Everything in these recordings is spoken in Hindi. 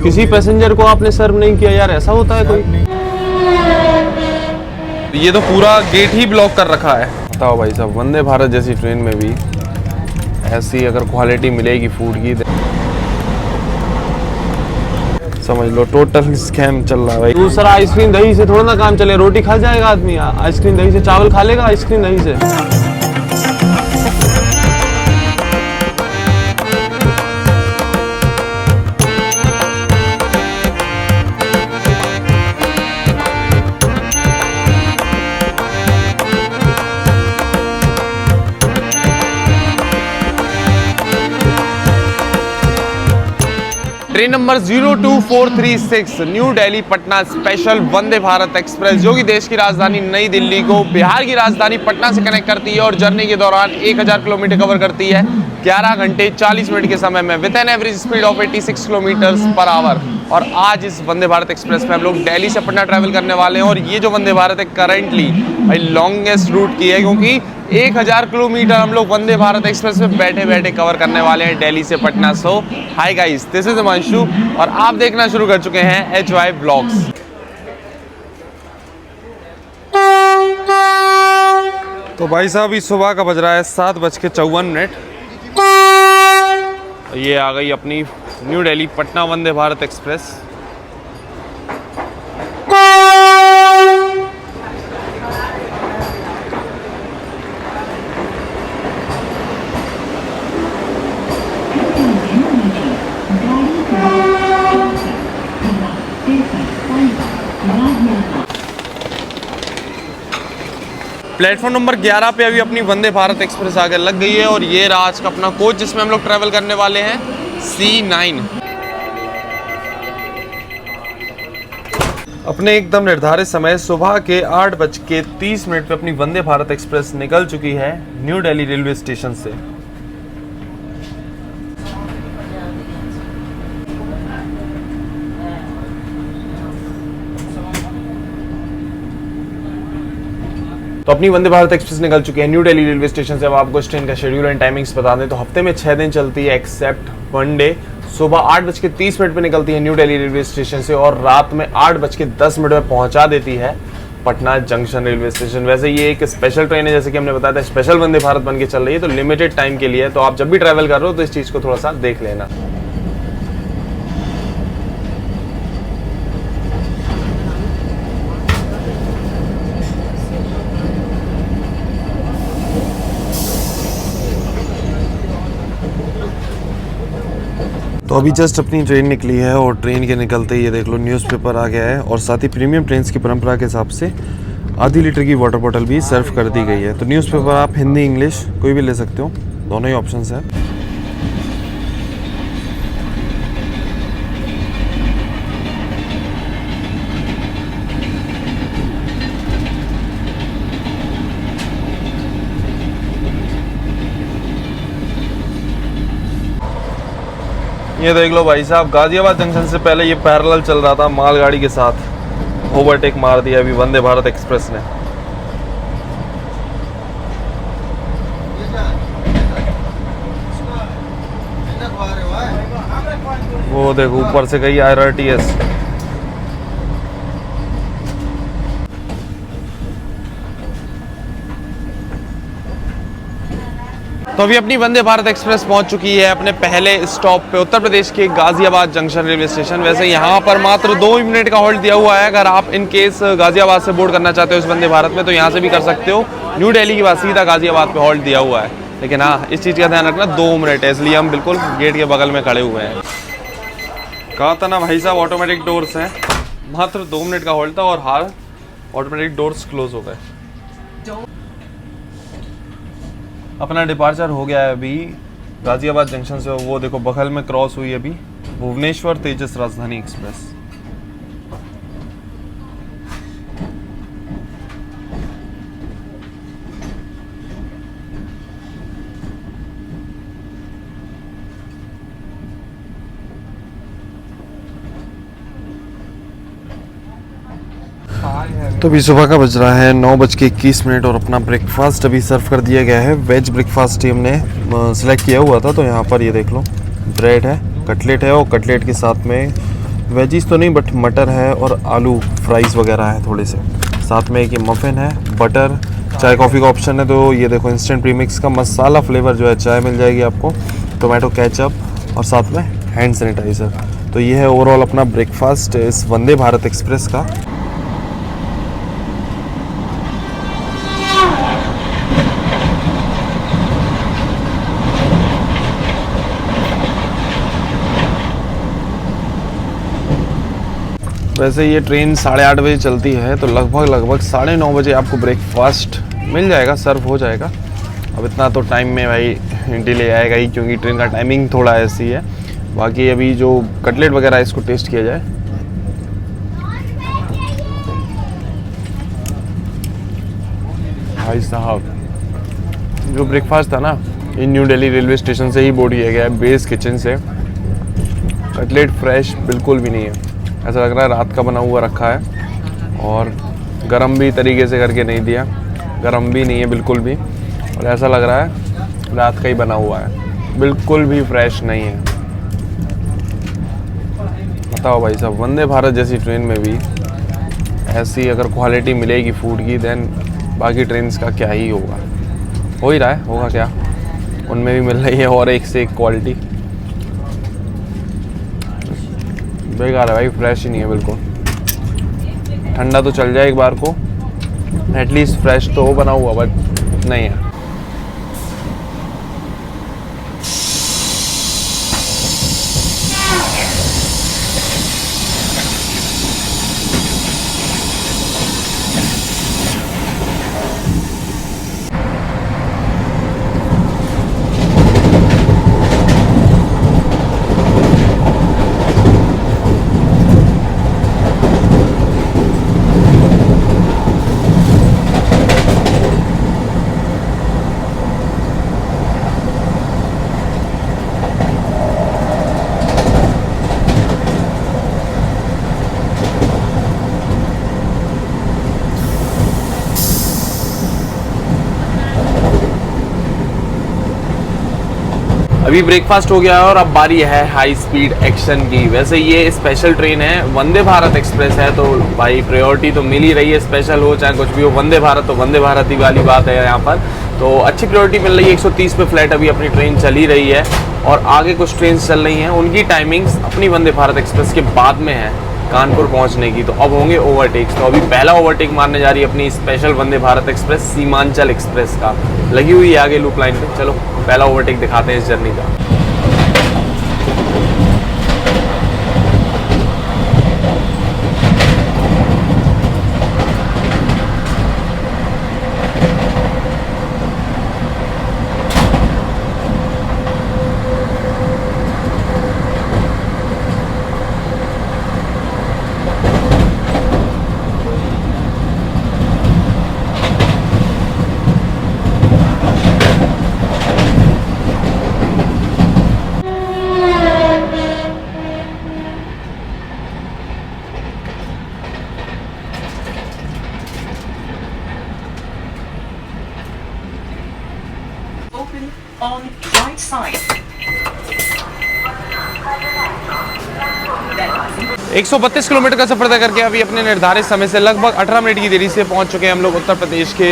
किसी पैसेंजर को आपने सर्व नहीं किया यार, ऐसा होता है कोई? ये तो पूरा गेट ही ब्लॉक कर रखा है। बताओ भाई साहब, वंदे भारत जैसी ट्रेन में भी ऐसी अगर क्वालिटी मिलेगी फूड की, समझ लो टोटल स्कैम चल रहा है भाई। दूसरा आइसक्रीम दही से थोड़ा ना काम चले, रोटी खा जाएगा आदमी, आइसक्रीम दही से चावल खा लेगा, आइसक्रीम दही से। Train number 02436 new Delhi Patna special Vande Bharat express, जो कि देश की राजधानी नई दिल्ली को बिहार की राजधानी पटना से कनेक्ट करती है और जर्नी के दौरान 1000 किलोमीटर कवर करती है 11 घंटे 40 मिनट के समय में with an average speed of 86 kilometre per hour. और आज इस वंदे भारत एक्सप्रेस में हम लोग दिल्ली से पटना ट्रैवल करने वाले हैं। और ये जो वंदे भारत है करंटली भाई लॉन्गेस्ट रूट की है, क्योंकि 1000 किलोमीटर हम लोग वंदे भारत एक्सप्रेस में बैठे बैठे कवर करने वाले हैं दिल्ली से Patna. So hi guys, this is Himanshu और आप देखना शुरू कर चुके हैं HY ब्लॉग्स। तो भाई साहब इस सुबह का बज रहा है 7:54। ये आ गई अपनी न्यू दिल्ली पटना वंदे भारत एक्सप्रेस। प्लेटफॉर्म नंबर 11 पे अभी अपनी वंदे भारत एक्सप्रेस आगे लग गई है और ये रहा आज का अपना कोच जिसमें हम लोग ट्रैवल करने वाले हैं C9। अपने एकदम निर्धारित समय सुबह के 8:30 पे अपनी वंदे भारत एक्सप्रेस निकल चुकी है न्यू दिल्ली रेलवे स्टेशन से। तो अपनी वंदे भारत एक्सप्रेस निकल चुकी है न्यू दिल्ली रेलवे स्टेशन से। अब आपको इस ट्रेन का शेड्यूल एंड टाइमिंग्स बता दें तो हफ्ते में 6 दिन चलती है एक्सेप्ट वनडे। सुबह 8:30 पे निकलती है न्यू दिल्ली रेलवे स्टेशन से और रात में 8:10 पे पहुंचा देती है पटना जंक्शन रेलवे स्टेशन। वैसे ये एक स्पेशल ट्रेन है, जैसे कि हमने बताया था स्पेशल वंदे भारत बन के चल रही है, तो लिमिटेड टाइम के लिए है। तो आप जब भी ट्रैवल कर रहे हो तो इस चीज़ को थोड़ा सा देख लेना। तो अभी जस्ट अपनी ट्रेन निकली है और ट्रेन के निकलते ही ये देख लो न्यूज़पेपर आ गया है और साथ ही प्रीमियम ट्रेन्स की परंपरा के हिसाब से आधी लीटर की वाटर बॉटल भी सर्व कर दी गई है। तो न्यूज़पेपर आप हिंदी इंग्लिश कोई भी ले सकते हो, दोनों ही ऑप्शंस हैं। ये देख लो भाई साहब, गाजियाबाद जंक्शन से पहले ये पैरेलल चल रहा था मालगाड़ी के साथ, ओवरटेक मार दिया अभी वंदे भारत एक्सप्रेस ने। वो देखो ऊपर से गई IRTS। तो अभी अपनी वंदे भारत एक्सप्रेस पहुंच चुकी है अपने पहले स्टॉप पे, उत्तर प्रदेश के गाजियाबाद जंक्शन रेलवे स्टेशन। वैसे यहाँ पर मात्र 2 मिनट का होल्ड दिया हुआ है। अगर आप इन केस गाजियाबाद से बोर्ड करना चाहते हो इस वंदे भारत में तो यहाँ से भी कर सकते हो। न्यू दिल्ली के बाद सीधा गाजियाबाद पे होल्ड दिया हुआ है, लेकिन हाँ इस चीज़ का ध्यान रखना 2 मिनट है, इसलिए हम बिल्कुल गेट के बगल में खड़े हुए हैं। कहा था ना भाई साहब ऑटोमेटिक डोर्स हैं, मात्र 2 मिनट का होल्ड था और हाल ऑटोमेटिक डोर्स क्लोज हो गए। अपना डिपार्चर हो गया है अभी गाजियाबाद जंक्शन से। वो देखो बगल में क्रॉस हुई अभी भुवनेश्वर तेजस राजधानी एक्सप्रेस। तो अभी सुबह का बज रहा है 9:21 और अपना ब्रेकफास्ट अभी सर्व कर दिया गया है। वेज ब्रेकफास्ट ही हमने सिलेक्ट किया हुआ था। तो यहाँ पर ये देख लो ब्रेड है, कटलेट है और कटलेट के साथ में वेजीज तो नहीं बट मटर है और आलू फ्राइज़ वगैरह है थोड़े से। साथ में एक ये मफ़िन है, बटर, चाय कॉफ़ी का ऑप्शन है। तो ये देखो इंस्टेंट प्रीमिक्स का मसाला फ्लेवर जो है चाय मिल जाएगी आपको, टोमेटो केचप और साथ में हैंड सैनिटाइज़र। तो ये है ओवरऑल अपना ब्रेकफास्ट इस वंदे भारत एक्सप्रेस का। वैसे ये ट्रेन 8:30 बजे चलती है, तो लगभग 9:30 बजे आपको ब्रेकफास्ट मिल जाएगा, सर्व हो जाएगा। अब इतना तो टाइम में भाई डिले आएगा ही, क्योंकि ट्रेन का टाइमिंग थोड़ा ऐसी है। बाकी अभी जो कटलेट वगैरह है इसको टेस्ट किया जाए। भाई साहब, जो ब्रेकफास्ट था ना, ये न्यू दिल्ली रेलवे स्टेशन से ही बोर्ड किया गया है, बेस किचन से। कटलेट फ्रेश बिल्कुल भी नहीं है, ऐसा लग रहा है रात का बना हुआ रखा है, और गरम भी तरीके से करके नहीं दिया, गरम भी नहीं है बिल्कुल भी, और ऐसा लग रहा है रात का ही बना हुआ है, बिल्कुल भी फ्रेश नहीं है। बताओ भाई साहब, वंदे भारत जैसी ट्रेन में भी ऐसी अगर क्वालिटी मिलेगी फूड की, देन बाकी ट्रेन्स का क्या ही होगा। हो ही रहा है, होगा क्या, उनमें भी मिल रही है और एक से एक क्वालिटी। बेकार है भाई, फ्रेश ही नहीं है बिल्कुल। ठंडा तो चल जाए एक बार को, एटलीस्ट फ्रेश तो हो बना हुआ, बट नहीं है। अभी ब्रेकफास्ट हो गया है और अब बारी है हाई स्पीड एक्शन की। वैसे ये स्पेशल ट्रेन है, वंदे भारत एक्सप्रेस है, तो भाई प्रायोरिटी तो मिल ही रही है, स्पेशल हो चाहे कुछ भी हो, वंदे भारत तो वंदे भारत ही वाली बात है यहाँ पर। तो अच्छी प्रायोरिटी मिल रही है। 130 पे फ्लाइट अभी अपनी ट्रेन चली रही है, और आगे कुछ ट्रेन चल रही हैं, उनकी टाइमिंग्स अपनी वंदे भारत एक्सप्रेस के बाद में है कानपुर पहुंचने की। तो अब होंगे ओवरटेक्स। तो अभी पहला ओवरटेक मारने जा रही है अपनी special Vande Bharat express Seemanchal express का, लगी हुई है आगे लूप लाइन पे। चलो पहला ओवरटेक दिखाते हैं इस जर्नी का। on right side. 132 किलोमीटर का सफर तय करके अभी अपने निर्धारित समय से लगभग 18 मिनट की देरी से पहुंच चुके हैं हम लोग उत्तर प्रदेश के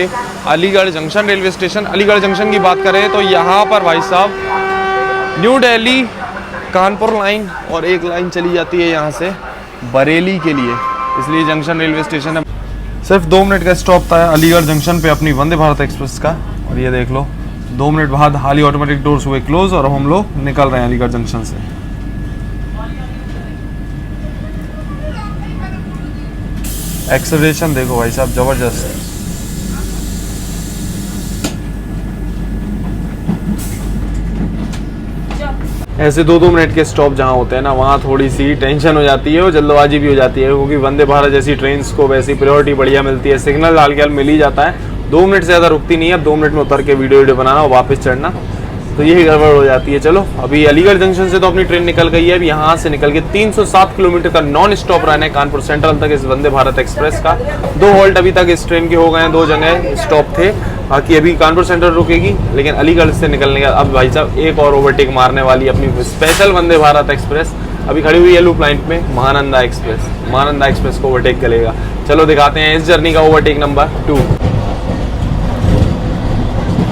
Aligarh junction railway station. Aligarh junction की बात करें तो यहाँ पर भाई साहब न्यू दिल्ली कानपुर लाइन और एक लाइन चली जाती है यहाँ से बरेली के लिए, इसलिए जंक्शन रेलवे स्टेशन है। सिर्फ 2 मिनट का स्टॉप था अलीगढ़ जंक्शन पे अपनी वंदे भारत एक्सप्रेस का, और ये देख लो 2 मिनट बाद हाल ही ऑटोमेटिक डोर्स हुए क्लोज और हम लोग निकल रहे हैं अलीगढ़ जंक्शन से। एक्सेलरेशन देखो भाई साहब, जबरदस्त। ऐसे 2-2 मिनट के स्टॉप जहाँ होते हैं ना, वहाँ थोड़ी सी टेंशन हो जाती है और जल्दबाजी भी हो जाती है, क्योंकि वंदे भारत जैसी ट्रेन्स को वैसी प्रायोरिटी बढ़िया मिलती है, सिग्नल डाल के मिल ही जाता है, 2 मिनट से ज़्यादा रुकती नहीं है। अब 2 मिनट में उतर के वीडियो बनाना और वापस चढ़ना, तो यही गड़बड़ हो जाती है। चलो अभी अलीगढ़ जंक्शन से तो अपनी ट्रेन निकल गई है। अब यहाँ से निकल के 307 किलोमीटर का नॉन स्टॉप रन है कानपुर सेंट्रल तक इस वंदे भारत एक्सप्रेस का। 2 हॉल्ट अभी तक इस ट्रेन के हो गए हैं, 2 जगह स्टॉप थे, बाकी अभी कानपुर सेंट्रल रुकेगी। लेकिन अलीगढ़ से निकलने का अब भाई साहब एक और ओवरटेक मारने वाली अपनी स्पेशल वंदे भारत एक्सप्रेस अभी खड़ी हुई है लूप लाइन में महानंदा एक्सप्रेस को ओवरटेक करेगा। चलो दिखाते हैं इस जर्नी का ओवरटेक नंबर 2।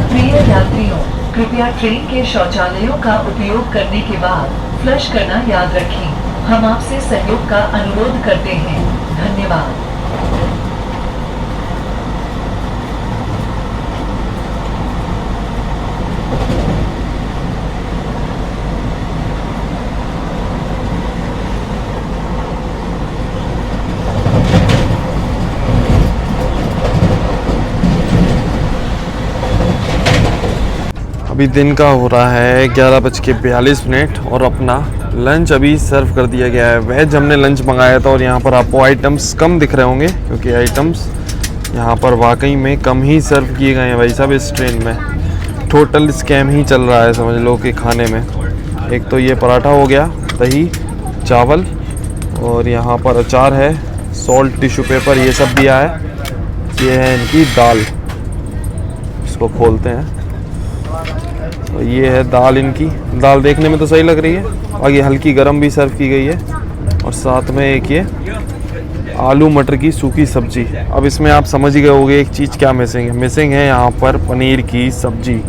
प्रिय यात्रियों, कृपया ट्रेन के शौचालयों का उपयोग करने के बाद फ्लश करना याद रखें। हम आपसे सहयोग का अनुरोध करते हैं। धन्यवाद। अभी दिन का हो रहा है 11:42 और अपना लंच अभी सर्व कर दिया गया है। वेज हमने लंच मंगाया था और यहाँ पर आपको आइटम्स कम दिख रहे होंगे क्योंकि आइटम्स यहाँ पर वाकई में कम ही सर्व किए गए हैं भाई साहब। इस ट्रेन में टोटल स्कैम ही चल रहा है समझ लो कि खाने में। एक तो ये पराठा हो गया, दही, चावल और यहाँ पर अचार है, सॉल्ट, टिश्यू पेपर, ये सब दिया है। ये है इनकी दाल, इसको खोलते हैं तो ये है दाल इनकी। दाल देखने में तो सही लग रही है, आगे हल्की गरम भी सर्व की गई है और साथ में एक ये आलू मटर की सूखी सब्जी। अब इसमें आप समझ ही गए होंगे एक चीज़ क्या मिसिंग है यहाँ पर पनीर की सब्जी,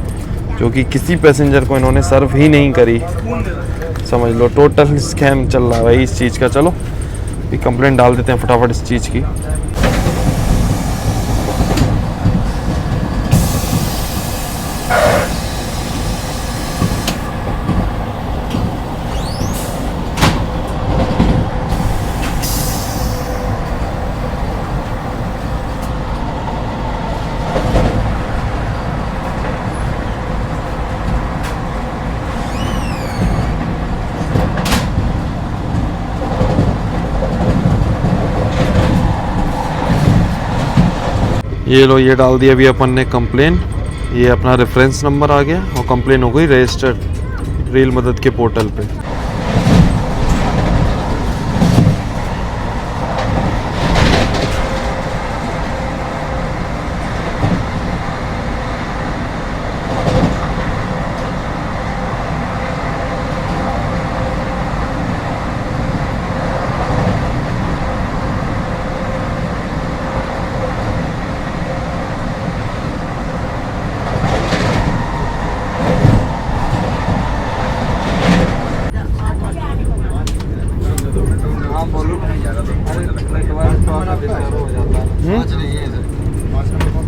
जो कि किसी पैसेंजर को इन्होंने सर्व ही नहीं करी। समझ लो टोटल स्कैम चल रहा है भाई इस चीज़ का। चलो ये कंप्लेंट डाल देते हैं फटाफट इस चीज़ की। ये लो, ये डाल दिया अभी अपन ने कंप्लेन। ये अपना रेफरेंस नंबर आ गया और कंप्लेन हो गई रजिस्टर्ड रेल मदद के पोर्टल पे।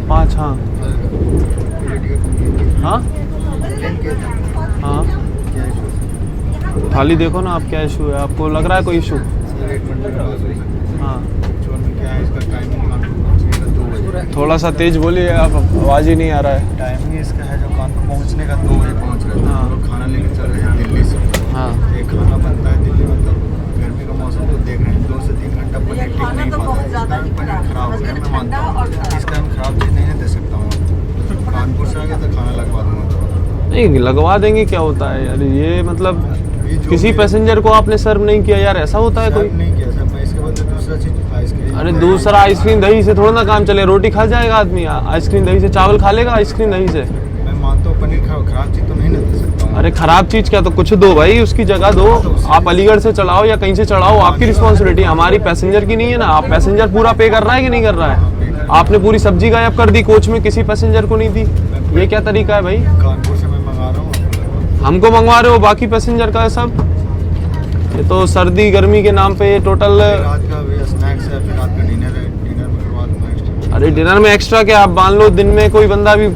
पाँच, हाँ हाँ हाँ। थाली देखो ना आप, क्या इशू है? आपको लग रहा है कोई इशू? हाँ थोड़ा सा तेज बोलिए, आप आवाज़ ही नहीं आ रहा है। टाइमिंग इसका है जो कानपुर पहुंचने का 2 बजे पहुंच रहे हैं। हाँ। हम लोग खाना लेके चल रहे हैं दिल्ली से। हाँ ये खाना बनता है दिल्ली में, तो गर्मी का मौसम तो देख रहे हैं 2 से 3 घंटा पनीर टिक नहीं पाता है। पनीर खराब हो गया, मैं मानता हूँ इस टाइम खराब चीज़ नहीं दे सकता हूँ। कानपुर से आ गया तो खाना लगवा दूँगा। नहीं लगवा देंगे, क्या होता है यार? ये मतलब किसी पैसेंजर को आपने सर्व नहीं किया यार, ऐसा होता है कोई? नहीं किया सर, मैं इसके बदले दूसरा चीज़ आइसक्रीम। अरे दूसरा आइसक्रीम दही से थोड़ा ना काम चले। रोटी खा जाएगा आदमी, आइसक्रीम दही से चावल खा लेगा आइसक्रीम दही से। मैं मानता हूँ पनीर खराब चीज़ तो नहीं ना दे सकता हूँ। अरे खराब चीज़ क्या, तो कुछ दो भाई, उसकी जगह दो। आप अलीगढ़ से चढ़ाओ या कहीं से चढ़ाओ, आपकी रिस्पॉन्सिबिलिटी, हमारी पैसेंजर की नहीं है ना। आप पैसेंजर पूरा पे कर रहा है कि नहीं कर रहा है? आपने पूरी सब्जी गायब कर दी कोच में, किसी पैसेंजर को नहीं दी। ये क्या तरीका है भाई? कानपुर से मैं मंगा रहा हूँ, हमको मंगवा रहे हो, बाकी पैसेंजर का है सब। ये तो सर्दी गर्मी के नाम पे टोटल। रात का स्नैक्स है, फिर रात का डिनर है, डिनर में करवा दूंगा एक्स्ट्रा। अरे डिनर में एक्स्ट्रा क्या? आप मान लो दिन में कोई बंदा भी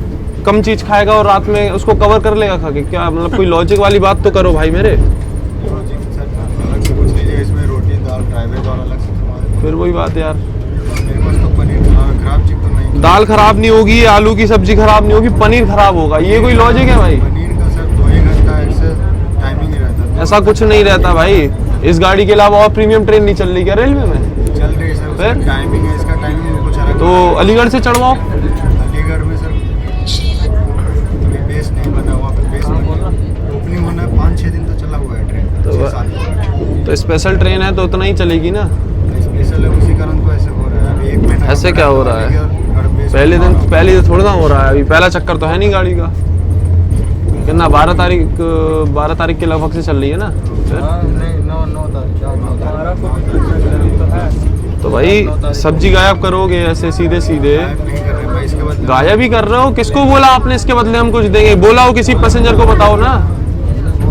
कम चीज़ खाएगा और रात में उसको कवर कर लेगा खा के, क्या मतलब? कोई लॉजिक वाली बात तो करो भाई मेरे। लॉजिक सर अलग से कुछ लीजिए, इसमें रोटी दाल ड्राइवर और अलग से तुम्हारे। फिर वही बात यार, मेरे पास तो पनीर खराब चीज़ तो नहीं। दाल खराब नहीं होगी, आलू की सब्जी खराब नहीं होगी, पनीर खराब होगा, ये कोई लॉजिक है भाई? पनीर का सर 2 घंटा ऐसे टाइमिंग ही रहता है। ऐसा कुछ नहीं रहता भाई। इस गाड़ी के अलावा और प्रीमियम ट्रेन नहीं चल रही क्या रेलवे में? चल रही है सर, फिर? टाइमिंग है, इसका टाइमिंग कुछ अलग। तो अलीगढ़ से चढ़वाओ। अलीगढ़ में सर अभी बेस नहीं बना हुआ, बेस ओपनिंग होना है, 5-6 दिन तो चला हुआ है ट्रेन। तो 6-7 दिन तो स्पेशल ट्रेन है तो उतना ही चलेगी ना। स्पेशल है, उसी कारण तो ऐसे हो रहा है। अभी 1 महीना ऐसे क्या हो रहा है? पहले दिन थोड़ा ना हो रहा है, अभी पहला चक्कर तो है नहीं गाड़ी का। कितना 12 तारीख के लगभग से चल रही है ना? फिर नहीं 9-10 आपको पता है तो है। तो भाई सब्जी गायब करोगे ऐसे सीधे सीधे? नहीं कर रहे भाई, इसके बाद गायब ही कर रहे हो। किसको बोला आपने इसके बदले हम कुछ देंगे? बोला हो किसी पैसेंजर को बताओ ना।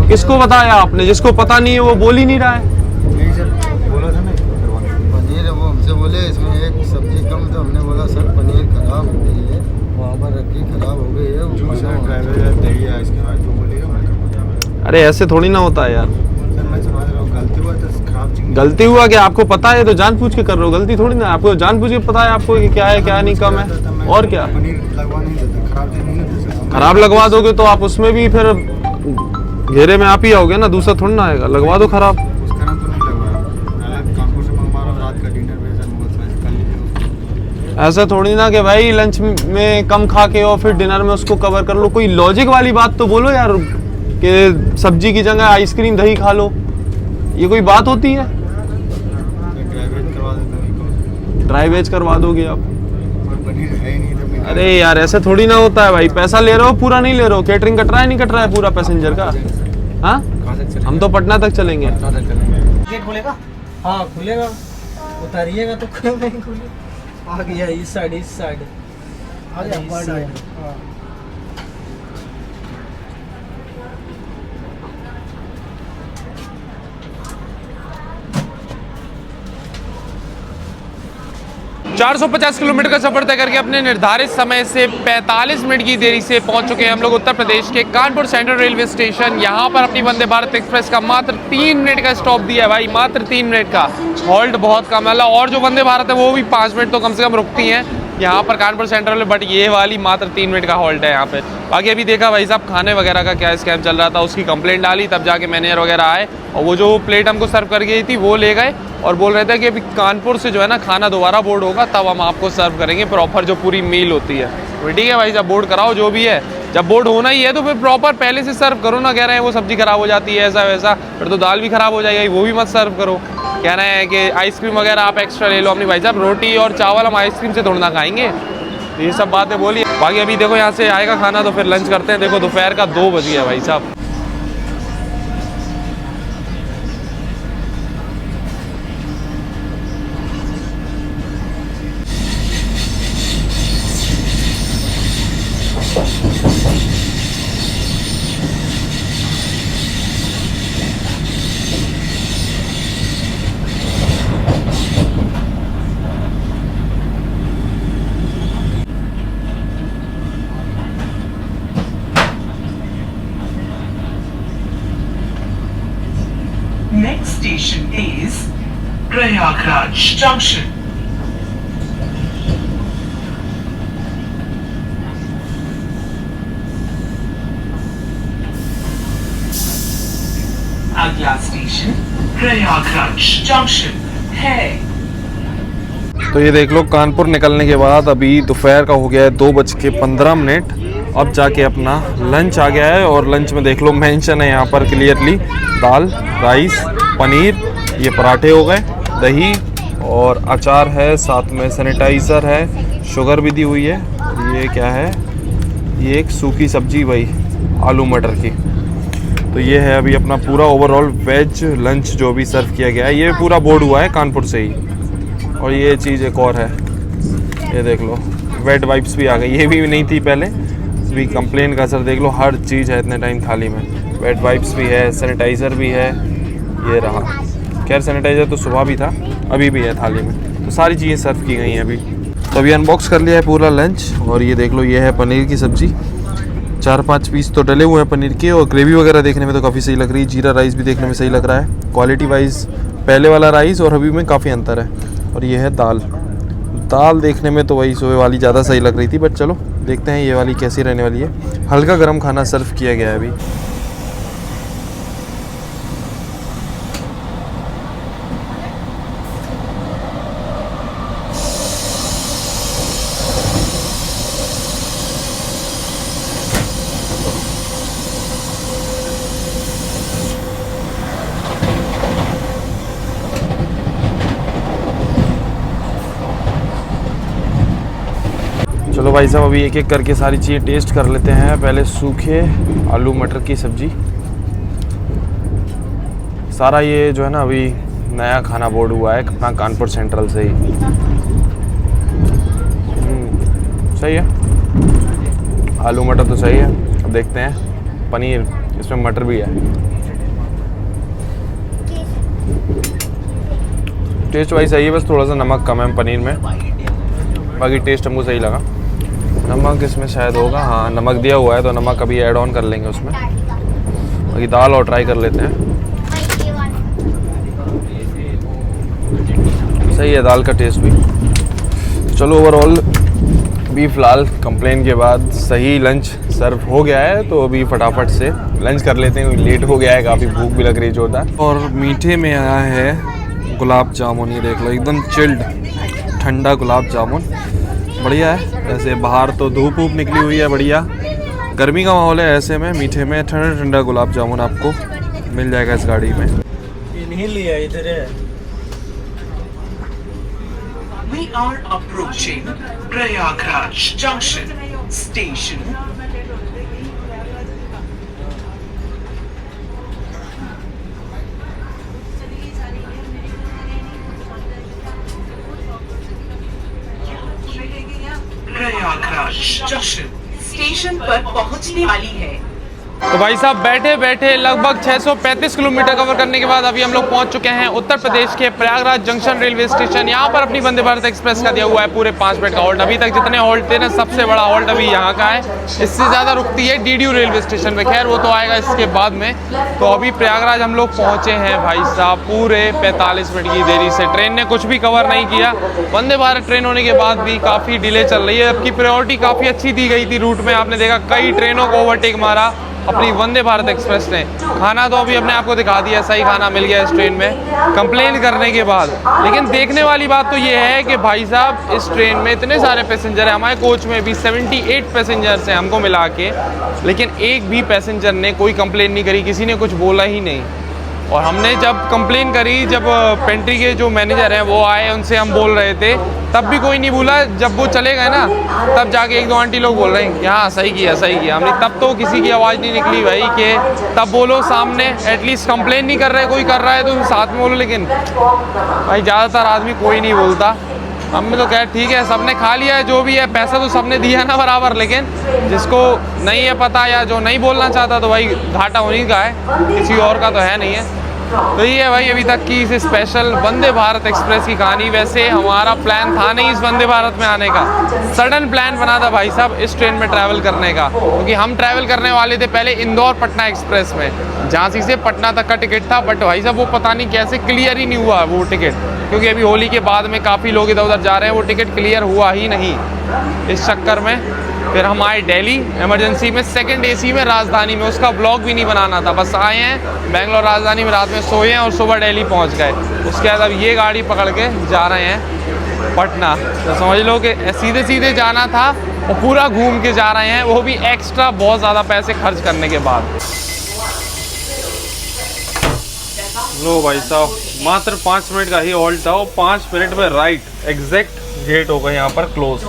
किसको बताया आपने? जिसको पता नहीं है वो बोल ही नहीं रहा है। नहीं सर, बोला था ना पनीर वो हमसे बोले इसमें एक सब्जी कम, तो हमने बोला सर पनीर खराब हो गई है, वहाँ पर रखी खराब हो गई है। जो सर ड्राइवर दही है, इसके बाद जो बोलेगा मैं कर। अरे ऐसे थोड़ी ना होता है यार। सर मैं समझ रहा हूँ, गलती हुआ तो खराब चीज। गलती हुआ कि आपको पता है तो जानबूझ के कर रहे हो। गलती थोड़ी ना, आपको जानबूझ के पता है आपको कि क्या है क्या नहीं कम है। और क्या, पनीर लगवा नहीं देता, खराब चीज नहीं दे सकता। खराब लगवा दोगे तो आप उसमें भी फिर घेरे में आप ही आओगे ना, दूसरा थोड़ी ना आएगा। लगवा दो खराब। उसका नाम तो नहीं लगवाया, मैं कानपुर से मंगवा रहा हूँ, रात का डिनर में सर बहुत सारे कर लीजिए। ऐसा थोड़ी ना कि भाई लंच में कम खा के और फिर डिनर में उसको कवर कर लो। कोई लॉजिक वाली बात तो बोलो यार, कि सब्जी की जगह आइसक्रीम दही खा लो। ये कोई बात होती है? ड्राई वेज करवा देता हूँ, ड्राई वेज करवा दोगे आप? और पनीर है ही नहीं तो मैं अरे यार ऐसे थोड़ी ना होता है भाई। पैसा ले रहे हो, पूरा नहीं ले रहे हो। कैटरिंग कट रहा है नहीं कट रहा है पूरा पैसेंजर का? हाँ, हम तो पटना तक चलेंगे। गेट खुलेगा? हाँ खुलेगा, उतारिएगा तो खुलेगा ही खुलेगा। आ गया इस साइड आ गया इस साइड। हाँ 450 किलोमीटर का सफर तय करके अपने निर्धारित समय से 45 मिनट की देरी से पहुंच चुके हैं हम लोग उत्तर प्रदेश के कानपुर सेंट्रल रेलवे स्टेशन। यहां पर अपनी वंदे भारत एक्सप्रेस का मात्र 3 मिनट का स्टॉप दिया है भाई, मात्र 3 मिनट का। हॉल्ट बहुत कम है और जो वंदे भारत है वो भी 5 मिनट तो कम से कम रुकती हैं यहाँ पर कानपुर सेंट्रल में, बट ये वाली मात्र 3 मिनट का हॉल्ट है यहाँ पे। बाकी अभी देखा भाई साहब खाने वगैरह का क्या स्कैम चल रहा था, उसकी कंप्लेंट डाली, तब जाके मैनेजर वगैरह आए और वो जो प्लेट हमको सर्व कर गई थी वो ले गए और बोल रहे थे कि अभी कानपुर से जो है ना खाना दोबारा बोर्ड होगा तब हम आपको सर्व करेंगे प्रॉपर जो पूरी मील होती है। तो ठीक है भाई साहब, बोर्ड कराओ जो भी है, जब बोर्ड होना ही है तो फिर प्रॉपर पहले से सर्व करो ना। कह रहे हैं वो सब्जी खराब हो जाती है ऐसा वैसा, फिर तो दाल भी खराब हो जाएगी, वो भी मत सर्व करो। कहना है कि आइसक्रीम वगैरह आप एक्स्ट्रा ले लो अपनी। भाई साहब रोटी और चावल हम आइसक्रीम से थोड़ा ना खाएंगे, ये सब बातें बोली। बाकी अभी देखो यहाँ से आएगा खाना तो फिर लंच करते हैं। देखो दोपहर का 2 बज गया भाई साहब। Next station is Prayagraj Junction. अगला स्टेशन प्रयागराज जंक्शन है। तो ये देख लो कानपुर निकलने के बाद अभी दोपहर का हो गया है 2:15। अब जाके अपना लंच आ गया है और लंच में देख लो मेंशन है यहाँ पर क्लियरली दाल, राइस, पनीर, ये पराठे हो गए, दही और अचार है, साथ में सैनिटाइज़र है, शुगर भी दी हुई है। और ये क्या है, ये एक सूखी सब्जी भाई आलू मटर की। तो ये है अभी अपना पूरा ओवरऑल वेज लंच जो भी सर्व किया गया है। ये पूरा बोर्ड हुआ है कानपुर से ही। और ये चीज़ एक और है, ये देख लो वेट वाइप्स भी आ गई, ये भी नहीं थी पहले। भी कंप्लेन का असर देख लो, हर चीज़ है इतने टाइम थाली में। वेट वाइप्स भी है, सैनिटाइज़र भी है, ये रहा। खैर सैनिटाइज़र तो सुबह भी था, अभी भी है थाली में। तो सारी चीज़ें सर्व की गई हैं अभी। तो अभी अनबॉक्स कर लिया है पूरा लंच और ये देख लो ये है पनीर की सब्ज़ी। 4-5 पीस तो डले हुए हैं पनीर के और ग्रेवी वगैरह देखने में तो काफ़ी सही लग रही है। जीरा राइस भी देखने में सही लग रहा है। क्वालिटी वाइज पहले वाला राइस और अभी में काफ़ी अंतर है। और ये है दाल। दाल देखने में तो वही सुबह वाली ज़्यादा सही लग रही थी, बट चलो देखते हैं ये वाली कैसी रहने वाली है। हल्का गर्म खाना सर्व किया गया है अभी। चलो भाई साहब अभी एक एक करके सारी चीज़ें टेस्ट कर लेते हैं। पहले सूखे आलू मटर की सब्ज़ी। सारा ये जो है ना अभी नया खाना बोर्ड हुआ है अपना कानपुर सेंट्रल से ही। सही है, आलू मटर तो सही है। अब देखते हैं पनीर, इसमें मटर भी है। टेस्ट वाइज सही है, बस थोड़ा सा नमक कम है पनीर में, बाकी टेस्ट हमको सही लगा। नमक इसमें शायद होगा, हाँ नमक दिया हुआ है तो नमक अभी ऐड ऑन कर लेंगे उसमें। बाकी दाल और ट्राई कर लेते हैं। सही है दाल का टेस्ट भी। चलो ओवरऑल अभी फ़िलहाल कंप्लेन के बाद सही लंच सर्व हो गया है, तो अभी फटाफट से लंच कर लेते हैं, लेट हो गया है, काफ़ी भूख भी लग रही है जोरदार। और मीठे में आया है गुलाब जामुन, ये देख लो एकदम चिल्ड ठंडा गुलाब जामुन, बढ़िया है। वैसे बाहर तो धूप वूप निकली हुई है, बढ़िया गर्मी का माहौल है, ऐसे में मीठे में ठंडा ठंडा गुलाब जामुन आपको मिल जाएगा इस गाड़ी में। ये नहीं लिया, इधर है। We are approaching Prayagraj Junction Station. Prayagraj junction station पर पहुंचने वाली है। तो भाई साहब बैठे बैठे लगभग 635 किलोमीटर कवर करने के बाद अभी हम लोग पहुंच चुके हैं उत्तर प्रदेश के प्रयागराज जंक्शन रेलवे स्टेशन। यहाँ पर अपनी वंदे भारत एक्सप्रेस का दिया हुआ है पूरे 5 मिनट का हॉल्ट। अभी तक जितने हॉल्ट थे ना, सबसे बड़ा हॉल्ट अभी यहाँ का है, इससे ज़्यादा रुकती है डीडीयू रेलवे स्टेशन पे, खैर वो तो आएगा इसके बाद में। तो अभी प्रयागराज हम लोग पहुँचे हैं भाई साहब पूरे 45 मिनट की देरी से। ट्रेन ने कुछ भी कवर नहीं किया, वंदे भारत ट्रेन होने के बाद भी काफ़ी डिले चल रही है, जबकि प्रायोरिटी काफ़ी अच्छी दी गई थी रूट में। आपने देखा कई ट्रेनों को ओवरटेक मारा अपनी वंदे भारत एक्सप्रेस ने। खाना तो अभी अपने आपको दिखा दिया, सही खाना मिल गया इस ट्रेन में कंप्लेन करने के बाद। लेकिन देखने वाली बात तो ये है कि भाई साहब इस ट्रेन में इतने सारे पैसेंजर हैं, हमारे कोच में भी 78 पैसेंजर्स हैं हमको मिला के, लेकिन एक भी पैसेंजर ने कोई कंप्लेन नहीं करी, किसी ने कुछ बोला ही नहीं। और हमने जब कंप्लेन करी, जब पेंट्री के जो मैनेजर हैं वो आए, उनसे हम बोल रहे थे, तब भी कोई नहीं बोला। जब वो चले गए ना, तब जाके 1-2 आंटी लोग बोल रहे हैं कि हाँ सही किया सही किया। हमने तब तो किसी की आवाज़ नहीं निकली भाई कि तब बोलो सामने, एटलीस्ट कंप्लेन नहीं कर रहे, कोई कर रहा है तो साथ में बोलो। लेकिन भाई ज़्यादातर आदमी कोई नहीं बोलता। हमने तो कहा ठीक है, सबने खा लिया है जो भी है, पैसा तो सबने दिया ना बराबर, लेकिन जिसको नहीं है पता या जो नहीं बोलना चाहता तो भाई घाटा उन्हीं का है, किसी और का तो है नहीं है। तो ये है भाई अभी तक की इस स्पेशल वंदे भारत एक्सप्रेस की कहानी। वैसे हमारा प्लान था नहीं इस वंदे भारत में आने का, सडन प्लान बना था भाई साहब इस ट्रेन में ट्रैवल करने का, क्योंकि हम ट्रैवल करने वाले थे पहले इंदौर पटना एक्सप्रेस में, झांसी से पटना तक का टिकट था। बट भाई साहब वो पता नहीं कैसे क्लियर ही नहीं हुआ वो टिकट, क्योंकि अभी होली के बाद में काफ़ी लोग इधर उधर जा रहे हैं, वो टिकट क्लियर हुआ ही नहीं। इस चक्कर में फिर हम आए दिल्ली इमरजेंसी में, सेकंड एसी में राजधानी में। उसका ब्लॉग भी नहीं बनाना था, बस आए हैं बेंगलोर राजधानी में, रात में सोए हैं और सुबह दिल्ली पहुंच गए। उसके बाद अब ये गाड़ी पकड़ के जा रहे हैं पटना। तो समझ लो कि सीधे सीधे जाना था और पूरा घूम के जा रहे हैं, वो भी एक्स्ट्रा बहुत ज़्यादा पैसे खर्च करने के बाद। लो भाई साहब मात्र 5 मिनट का ही हॉल्ट था, और 5 मिनट में राइट एग्जैक्ट गेट हो गए यहाँ पर क्लोज।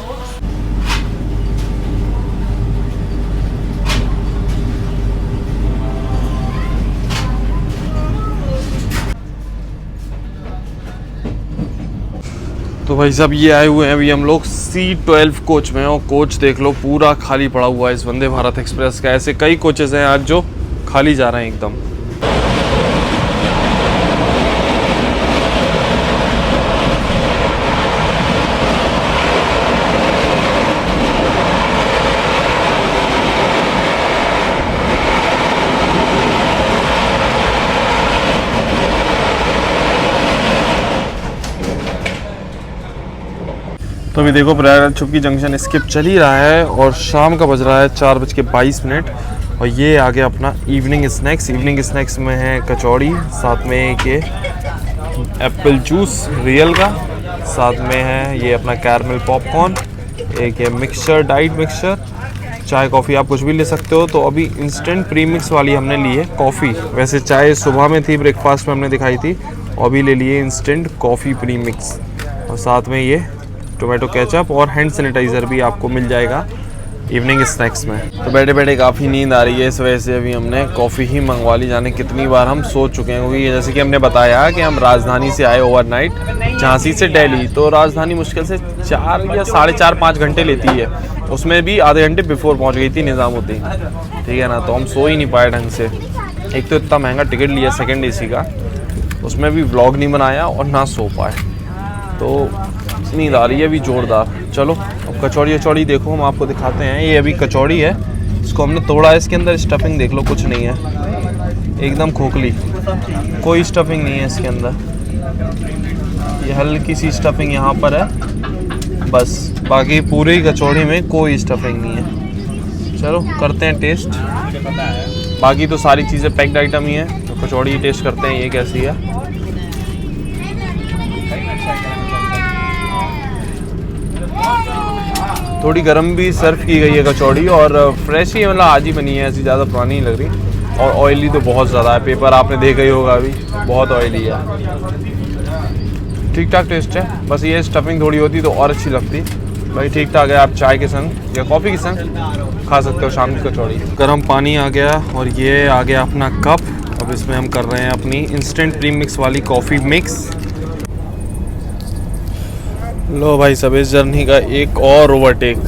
तो भाई साहब ये आए हुए हैं अभी हम लोग C12 कोच में, और कोच देख लो पूरा खाली पड़ा हुआ है इस वंदे भारत एक्सप्रेस का। ऐसे कई कोचेस हैं आज जो खाली जा रहे हैं एकदम। तो अभी देखो प्रयागराज चुपकी जंक्शन स्किप चल ही रहा है, और शाम का बज रहा है 4:22, और ये आ गया अपना इवनिंग स्नैक्स। इवनिंग स्नैक्स में है कचौड़ी, साथ में एक ये एप्पल जूस रियल का, साथ में है ये अपना कैरमल पॉपकॉर्न, एक है मिक्सचर डाइट मिक्सचर, चाय कॉफ़ी आप कुछ भी ले सकते हो। तो अभी इंस्टेंट प्रीमिक्स वाली हमने ली है कॉफ़ी, वैसे चाय सुबह में थी ब्रेकफास्ट में हमने दिखाई थी, और अभी ले लिए इंस्टेंट कॉफ़ी प्रीमिक्स, और साथ में ये टोमेटो केचप और हैंड सैनिटाइज़र भी आपको मिल जाएगा इवनिंग स्नैक्स में। तो बैठे बैठे काफ़ी नींद आ रही है, इस वजह से अभी हमने कॉफ़ी ही मंगवा ली। जाने कितनी बार हम सो चुके हैं, क्योंकि जैसे कि हमने बताया कि हम राजधानी से आए ओवरनाइट, झांसी से दिल्ली। तो राजधानी मुश्किल से 4 या 4.5-5 घंटे लेती है, उसमें भी आधे घंटे बिफोर पहुंच गई थी निज़ामुद्दीन, ठीक है ना। तो हम सो ही नहीं पाए ढंग से। एक तो इतना महंगा टिकट लिया सेकंड AC का, उसमें भी व्लॉग नहीं बनाया और ना सो पाए, तो नींद आ रही है अभी ज़ोरदार। चलो अब कचौड़ी देखो, हम आपको दिखाते हैं। ये अभी कचौड़ी है, इसको हमने तोड़ा है, इसके अंदर स्टफिंग देख लो, कुछ नहीं है, एकदम खोखली, कोई स्टफिंग नहीं है इसके अंदर। ये हल्की सी स्टफिंग यहाँ पर है बस, बाकी पूरी कचौड़ी में कोई स्टफिंग नहीं है। चलो करते हैं टेस्ट, बाकी तो सारी चीज़ें पैक्ड आइटम ही है, तो कचौड़ी टेस्ट करते हैं ये कैसी है। थोड़ी गर्म भी सर्व की गई है कचौड़ी, और फ्रेश ही, मतलब आज ही बनी है, ऐसी ज़्यादा पुरानी नहीं लग रही। और ऑयली तो बहुत ज़्यादा है, पेपर आपने देखा ही होगा अभी, बहुत ऑयली है। ठीक ठाक टेस्ट है, बस ये स्टफिंग थोड़ी होती तो और अच्छी लगती। भाई ठीक ठाक है, आप चाय के संग या कॉफ़ी के संग खा सकते हो शाम की कचौड़ी। गर्म पानी आ गया और ये आ गया अपना कप। अब इसमें हम कर रहे हैं अपनी इंस्टेंट प्रीमिक्स वाली कॉफ़ी मिक्स। लो भाई सब, इस जर्नी का एक और ओवरटेक।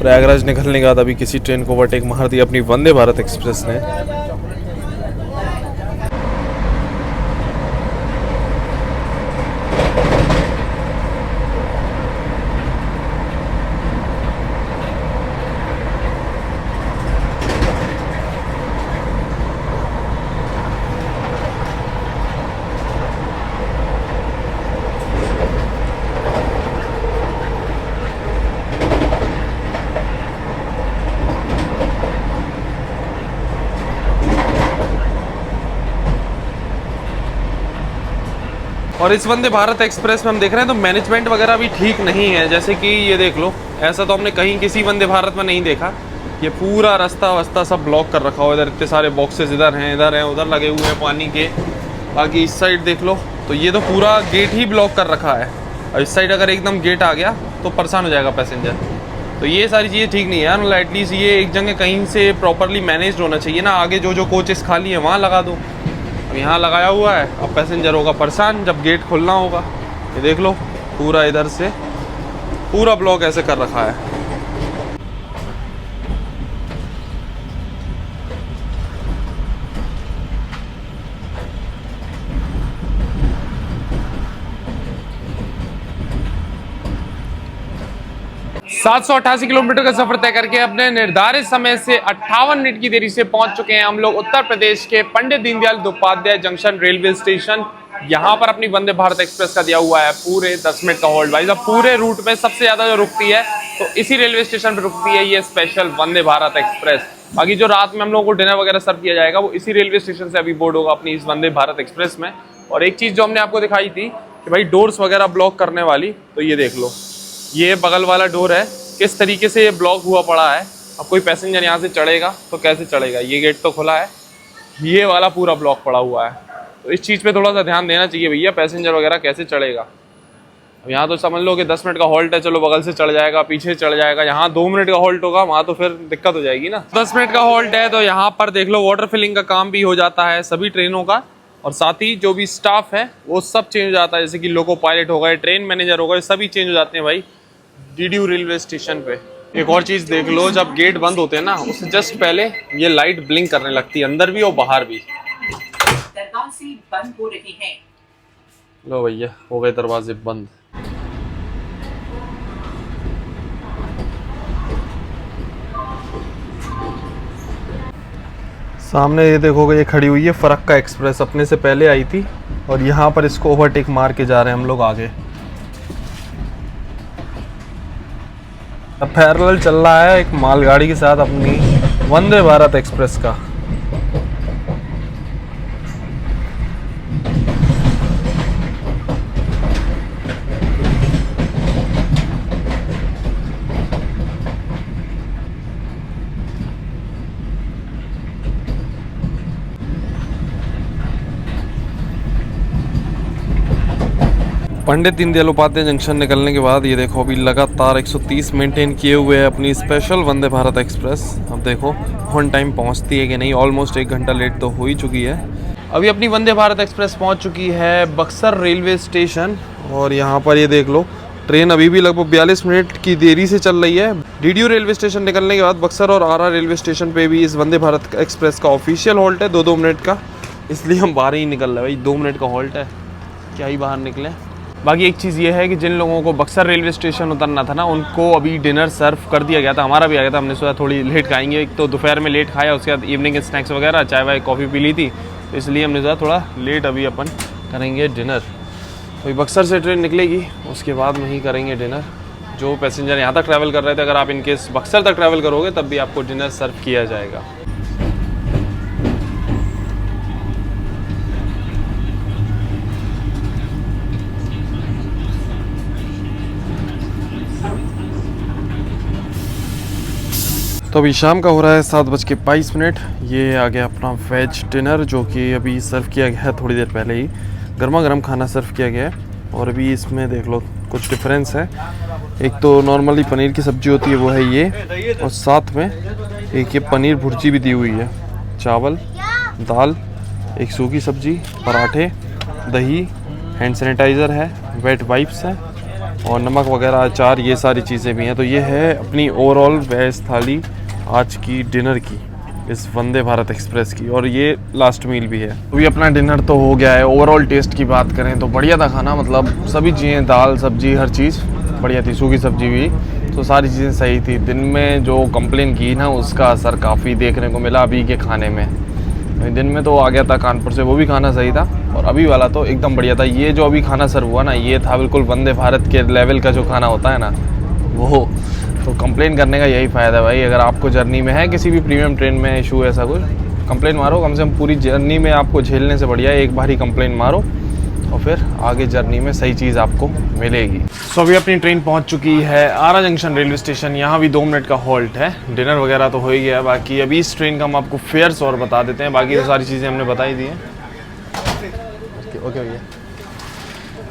प्रयागराज निकलने के बाद अभी किसी ट्रेन को ओवरटेक मार दिया अपनी वंदे भारत एक्सप्रेस ने। और इस वंदे भारत एक्सप्रेस में हम देख रहे हैं तो मैनेजमेंट वगैरह भी ठीक नहीं है। जैसे कि ये देख लो, ऐसा तो हमने कहीं किसी वंदे भारत में नहीं देखा। ये पूरा रास्ता वस्ता सब ब्लॉक कर रखा हो, इधर इतने सारे बॉक्सेस इधर हैं उधर लगे हुए हैं पानी के। बाकी इस साइड देख लो तो ये तो पूरा गेट ही ब्लॉक कर रखा है, और इस साइड अगर एकदम गेट आ गया तो परेशान हो जाएगा पैसेंजर। तो ये सारी चीज़ें ठीक नहीं है यार, मतलब एटलीस्ट ये एक जगह कहीं से प्रॉपरली मैनेज होना चाहिए ना। आगे जो कोचेस खाली है वहाँ लगा दो, अब यहाँ लगाया हुआ है, अब पैसेंजर होगा परेशान जब गेट खोलना होगा। ये देख लो पूरा इधर से पूरा ब्लॉक ऐसे कर रखा है। सात 788 किलोमीटर का सफर तय करके अपने निर्धारित समय से 58 मिनट की देरी से पहुंच चुके हैं हम लोग उत्तर प्रदेश के Pandit Deendayal Upadhyay junction railway station. यहाँ पर अपनी वंदे भारत एक्सप्रेस का दिया हुआ है पूरे 10 मिनट का होल्ड। भाई साहब पूरे रूट में सबसे ज्यादा जो रुकती है तो इसी रेलवे स्टेशन पर रुकती है ये स्पेशल वंदे भारत एक्सप्रेस। बाकी जो रात में हम लोगों को डिनर वगैरह सर्व किया जाएगा वो इसी रेलवे स्टेशन से अभी बोर्ड होगा अपनी इस वंदे भारत एक्सप्रेस में। और एक चीज जो हमने आपको दिखाई थी कि भाई डोर्स वगैरह ब्लॉक करने वाली, तो ये देख लो, ये बगल वाला डोर है, किस तरीके से ये ब्लॉक हुआ पड़ा है। अब कोई पैसेंजर यहाँ से चढ़ेगा तो कैसे चढ़ेगा, ये गेट तो खुला है, ये वाला पूरा ब्लॉक पड़ा हुआ है। तो इस चीज़ पे थोड़ा सा ध्यान देना चाहिए भैया, पैसेंजर वगैरह कैसे चढ़ेगा। अब यहाँ तो समझ लो कि 10 मिनट का हॉल्ट है, चलो बगल से चढ़ जाएगा, पीछे चढ़ जाएगा। यहाँ 2 मिनट का हॉल्ट होगा, वहाँ तो फिर दिक्कत हो जाएगी ना। 10 मिनट का हॉल्ट है तो यहाँ पर देख लो वाटर फिलिंग का काम भी हो जाता है सभी ट्रेनों का, और साथ ही जो भी स्टाफ है वो सब चेंज हो जाता है, जैसे कि लोको पायलट हो गए, ट्रेन मैनेजर हो गए, सभी चेंज हो जाते हैं भाई डीडीयू रेलवे स्टेशन पे। एक और चीज़ देख लो, जब गेट बंद होते हैं ना उससे जस्ट पहले ये लाइट ब्लिंक करने लगती है, अंदर भी और बाहर भी। दरवाजे बंद हो रही हैं। लो भैया हो गए दरवाजे बंद। सामने ये देखोगे ये खड़ी हुई है फरक्का एक्सप्रेस, अपने से पहले आई थी और यहाँ पर इसको ओवरटेक मार के जा रहे हैं हम लोग आगे। अब पैरेलल चल रहा है एक मालगाड़ी के साथ अपनी वंदे भारत एक्सप्रेस का। पंडित दीनदयाल उपाध्याय जंक्शन निकलने के बाद ये देखो अभी लगातार 130 मेंटेन किए हुए है अपनी स्पेशल वंदे भारत एक्सप्रेस। अब देखो ऑन टाइम पहुंचती है कि नहीं, ऑलमोस्ट 1 घंटा लेट तो हो ही चुकी है। अभी अपनी वंदे भारत एक्सप्रेस पहुंच चुकी है बक्सर रेलवे स्टेशन और यहाँ पर ये देख लो ट्रेन अभी भी लगभग 42 मिनट की देरी से चल रही है। डीडीयू रेलवे स्टेशन निकलने के बाद बक्सर और आरा रेलवे स्टेशन पे भी इस वंदे भारत एक्सप्रेस का ऑफिशियल हॉल्ट है 2-2 मिनट का, इसलिए हम बाहर ही निकल रहे हैं भाई। 2 मिनट का हॉल्ट है, क्या ही बाहर निकले। बाकी एक चीज़ ये है कि जिन लोगों को बक्सर रेलवे स्टेशन उतरना था ना, उनको अभी डिनर सर्व कर दिया गया था। हमारा भी आ गया था, हमने सोचा थोड़ी लेट खाएंगे। एक तो दोपहर में लेट खाया, उसके बाद इवनिंग के स्नैक्स वगैरह चाय वाय कॉफ़ी पी ली थी, तो इसलिए हमने सोचा थोड़ा लेट अभी अपन करेंगे डिनर। तो बक्सर से ट्रेन निकलेगी, उसके बाद में ही करेंगे डिनर। जो पैसेंजर यहाँ तक ट्रैवल कर रहे थे, अगर आप इनकेस बक्सर तक ट्रैवल करोगे तब भी आपको डिनर सर्व किया जाएगा। तो अभी शाम का हो रहा है 7:22। ये आ गया अपना वेज डिनर जो कि अभी सर्व किया गया है थोड़ी देर पहले ही। गर्मा गर्म खाना सर्व किया गया है और अभी इसमें देख लो कुछ डिफरेंस है। एक तो नॉर्मली पनीर की सब्ज़ी होती है वो है ये, और साथ में एक ये पनीर भुर्जी भी दी हुई है, चावल, दाल, एक सूखी सब्जी, पराठे, दही, हैंड सैनिटाइज़र है, वेट वाइप्स है और नमक वगैरह, अचार, ये सारी चीज़ें भी हैं। तो ये है अपनी ओवरऑल वेज थाली आज की डिनर की इस वंदे भारत एक्सप्रेस की, और ये लास्ट मील भी है। अभी अपना डिनर तो हो गया है। ओवरऑल टेस्ट की बात करें तो बढ़िया था खाना, मतलब सभी चीज़ें, दाल सब्जी हर चीज़ बढ़िया थी, सूखी सब्जी भी, तो सारी चीज़ें सही थी। दिन में जो कंप्लेन की ना उसका असर काफ़ी देखने को मिला अभी के खाने में। दिन में तो आ गया था कानपुर से, वो भी खाना सही था, और अभी वाला तो एकदम बढ़िया था। ये जो अभी खाना सर्व हुआ ना, ये था बिल्कुल वंदे भारत के लेवल का जो खाना होता है ना वो। तो कंप्लेन करने का यही फ़ायदा है भाई। अगर आपको जर्नी में है किसी भी प्रीमियम ट्रेन में इशू ऐसा कुछ, कंप्लेन मारो, कम से कम पूरी जर्नी में आपको झेलने से बढ़िया एक बार ही कंप्लेन मारो और फिर आगे जर्नी में सही चीज़ आपको मिलेगी। सो अभी अपनी ट्रेन पहुंच चुकी है आरा जंक्शन रेलवे स्टेशन। यहाँ भी 2 मिनट का हॉल्ट है। डिनर वगैरह तो हो ही गया, बाकी अभी इस ट्रेन का हम आपको फेयर्स और बता देते हैं। बाकी तो सारी चीज़ें हमने बताई दी हैं। ओके भैया।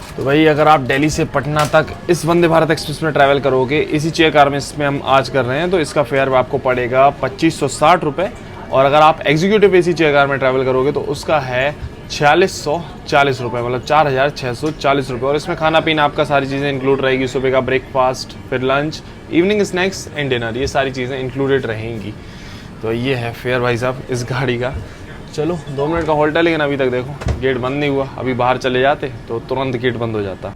तो भाई अगर आप दिल्ली से पटना तक इस वंदे भारत एक्सप्रेस में ट्रैवल करोगे, इसी चेयर कार में इसमें हम आज कर रहे हैं, तो इसका फेयर आपको पड़ेगा 2560 रुपये। और अगर आप एग्जीक्यूटिव एसी चेयर कार में ट्रैवल करोगे तो उसका है 4640 रुपये, मतलब 4640 रुपये। और इसमें खाना पीना आपका सारी चीज़ें इंक्लूड रहेगी। सुबह का ब्रेकफास्ट, फिर lunch, evening snacks and dinner, ये सारी चीज़ें इंक्लूडेड रहेंगी। तो ये है फेयर भाई साहब इस गाड़ी का। चलो 2 मिनट का हॉल्ट है, लेकिन अभी तक देखो गेट बंद नहीं हुआ। अभी बाहर चले जाते तो तुरंत गेट बंद हो जाता।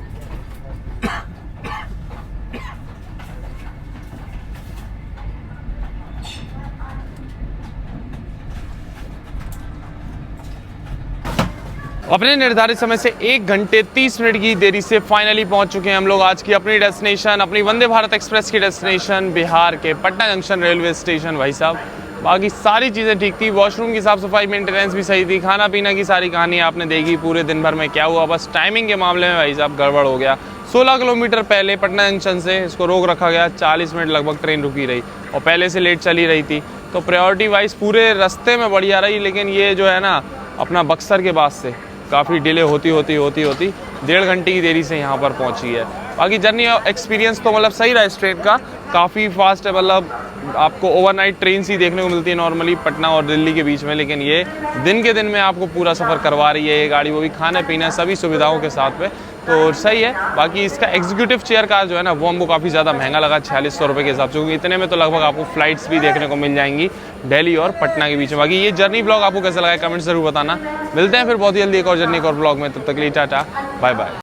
अपने निर्धारित समय से 1 घंटे 30 मिनट की देरी से फाइनली पहुंच चुके हैं हम लोग आज की अपनी डेस्टिनेशन, अपनी वंदे भारत एक्सप्रेस की डेस्टिनेशन बिहार के पटना जंक्शन रेलवे स्टेशन। भाई साहब बाकी सारी चीज़ें ठीक थी, वॉशरूम की साफ़ सफाई मेंटेनेंस भी सही थी, खाना पीना की सारी कहानी आपने देखी पूरे दिन भर में क्या हुआ। बस टाइमिंग के मामले में भाई साहब गड़बड़ हो गया। 16 किलोमीटर पहले पटना जंक्शन से इसको रोक रखा गया, 40 मिनट लगभग ट्रेन रुकी रही और पहले से लेट चली रही थी। तो प्रायोरिटी वाइज पूरे रास्ते में बढ़िया रही, लेकिन ये जो है ना अपना बक्सर के बाद से काफ़ी डिले होती 1.5 घंटे की देरी से यहाँ पर पहुँची है। बाकी जर्नी एक्सपीरियंस तो मतलब सही रहा इस ट्रेन का, काफ़ी फास्ट है। मतलब आपको ओवरनाइट ट्रेन सी देखने को मिलती है नॉर्मली पटना और दिल्ली के बीच में, लेकिन ये दिन के दिन में आपको पूरा सफ़र करवा रही है ये गाड़ी, वो भी खाने पीने सभी सुविधाओं के साथ में, तो सही है। बाकी इसका एग्जीक्यूटिव चेयर कार जो है ना वो हमको काफ़ी ज़्यादा महंगा लगा 4600 रुपये के हिसाब से, क्योंकि इतने में तो लगभग आपको फ्लाइट्स भी देखने को मिल जाएंगी दिल्ली और पटना के बीच में। बाकी ये जर्नी ब्लॉग आपको कैसा लगा कमेंट जरूर बताना। मिलते हैं फिर बहुत जल्दी एक और जर्नी और ब्लॉग में, तब तक के लिए टाटा बाय बाय।